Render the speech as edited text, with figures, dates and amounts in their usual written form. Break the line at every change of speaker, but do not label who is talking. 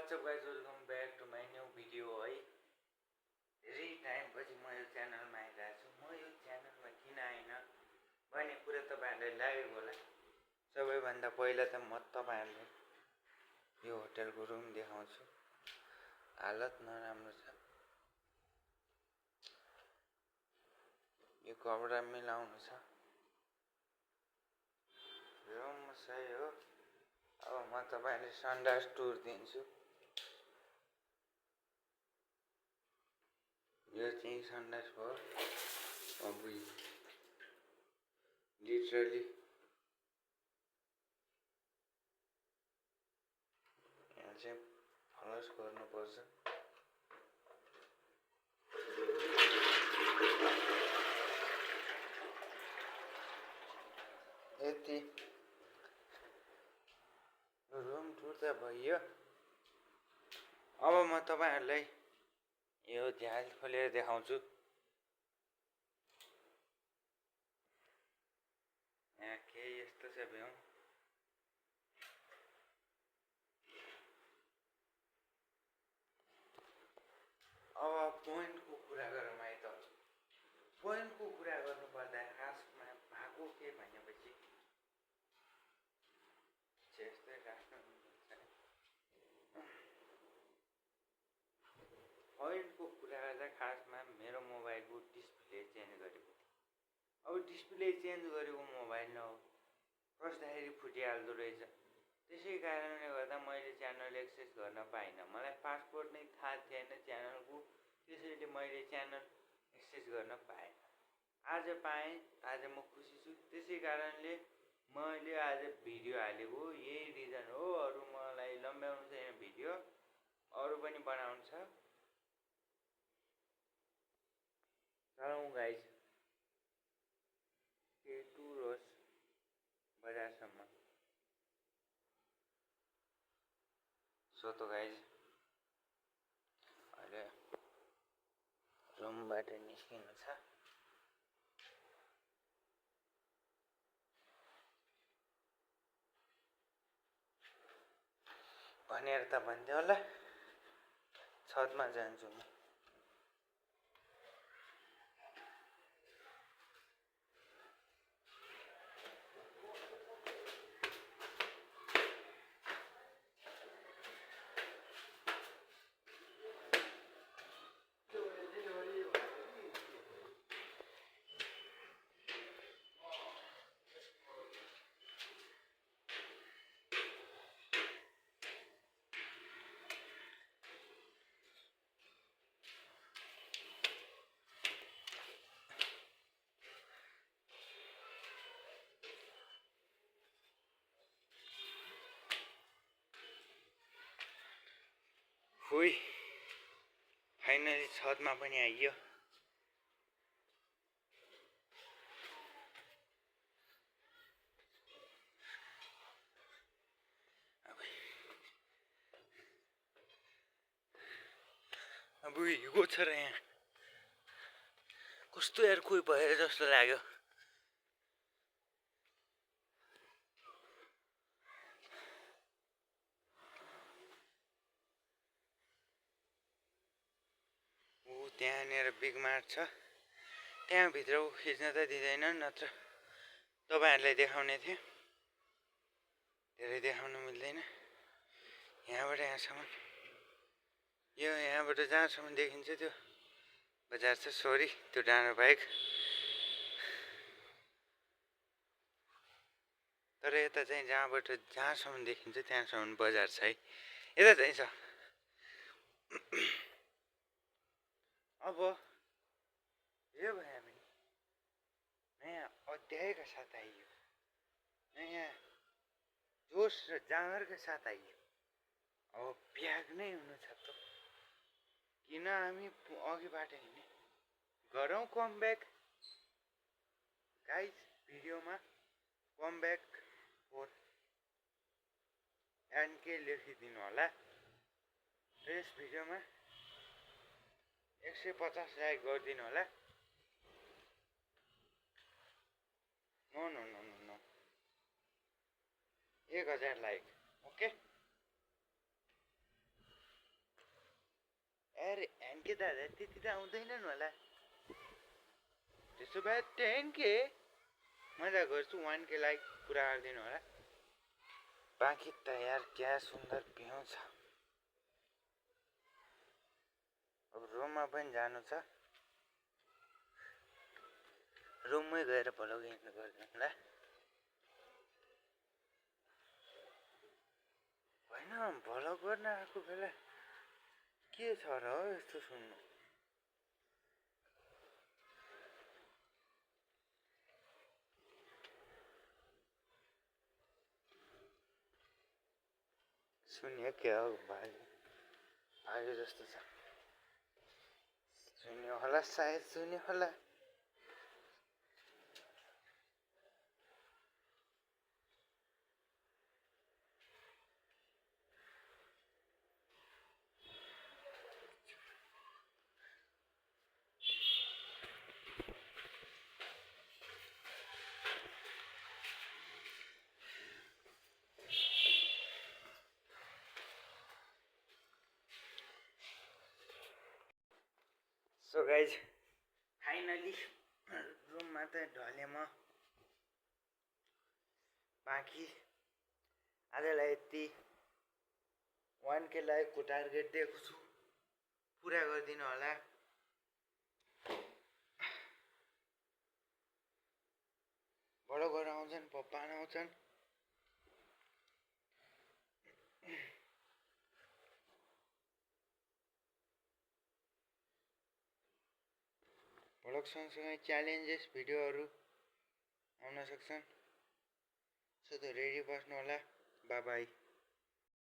WhatsApp guys, welcome back to my new video है। धेरै टाइमपछि म यो च्यानलमा आइरहेको छु। म यो च्यानलमा किन आइन भन्ने कुरा तपाईँहरूलाई लागेको होला। सबैभन्दा पहिला त म तपाईँहरूलाई यो होटलको रुम देखाउँछु। हालत नराम्रो छ। यो कपडा मिलाउनु छ। रुम सही हो। अब म तपाईँलाई सन्डास टुर दिन्छु। यो चाहिँ सन्डास भयो। अब लिटरली यहाँ चाहिँ फ्लस गर्नुपर्छ। यति रुम टुर त भयो। अब म तपाईहरुलाई यो झ्याल खोलेर देखाउँछु। यहाँ के यस्तो छ भ्यू। अब पोइन्टको कुरा गरौँ है त। पोइन्टको कुरा गर्नुपर्दा खासमा भएको के भनेपछि यस्तै राख्नुपर्छ। पोइन्टको कुरा गर्दा खासमा मेरो मोबाइलको डिस्प्ले चेन्ज गरेको थियो। अब डिस्प्ले चेन्ज गरेको मोबाइल न हो, फस्दाखेरि फुटिहाल्दो रहेछ। त्यसै कारणले गर्दा मैले च्यानल एक्सेस गर्न पाइनँ। मलाई पासवर्ड नै थाहा थिएन च्यानलको, त्यसैले मैले च्यानल एक्सेस गर्न पाएँ। आज पाएँ, आज म खुसी छु। त्यसै कारणले मैले आज भिडियो हालेको यही रिजन हो। अरू मलाई लम्ब्याउनु छैन भिडियो, अरू पनि बनाउनु छ। चलौँ गाइज, के टुर होस् बजारसम्म। सो त गाइज, अहिले रुमबाट निस्किनु छ। भनेर त भन्थ्यो होला, छतमा जान्छु म। हुई, फाइनली छतमा पनि आइयो। अब हिगो छ र यहाँ कस्तो यार कोही भएर जस्तो लाग्यो। त्यहाँनिर बिग मार्ट छ, त्यहाँभित्र खिच्न त दिँदैन, नत्र तपाईहरुलाई देखाउने थियो। धेरै देखाउन मिल्दैन। यहाँबाट यहाँसम्म, यो यहाँबाट जहाँसम्म देखिन्छ त्यो बजार छ। सरी, त्यो डाँडो बाहेक। तर यता चाहिँ जहाँबाट जहाँसम्म देखिन्छ त्यहाँसम्म बजार छ है। यता चाहिँ छ। अब यो भयो भने नयाँ अध्यायका साथ आइयो, नयाँ जोस र जाँगरका साथ आइयो। अब ब्याग नै हुनु छ त, किन हामी अघिबाट हिँड्ने। गरौँ कम ब्याक गाइज। भिडियोमा कम ब्याक फोर एन्ड लेखिदिनु होला र यस भिडियोमा 150 लाइक गरिदिनु होला। No no no no no 1000 like. Okay, अरे एनके दादा त्यति त आउँदैनन् होला। त्यसो भए 10K मजा गर्छु, 1K लाइक पुरा गरिदिनु होला। बाँकी त यार क्या सुन्दर भ्यू छ। अब रुममा पनि जानु छ, रुममै गएर भ्लग एन्ड गरिदिउँ ल। होइन भ्लग गर्न आएको बेला के छ र हो यस्तो सुन्नु। सुन्यो क्या हो भाइ जस्तो छ। सुन्यो होला, सायद सुन्यो होला। सो गाइज फाइनली रुममा त ढलेँ म। बाँकी आजलाई यति 1K लाइकको टार्गेट दिएको छु, पुरा गरिदिनु होला। भ्लगर आउँछन्, पप्पा आउँछन्। भ्लग सँगसँगै च्यालेन्जेस भिडियोहरू आउन सक्छन्। सो त रेडी बस्नु होला। By by.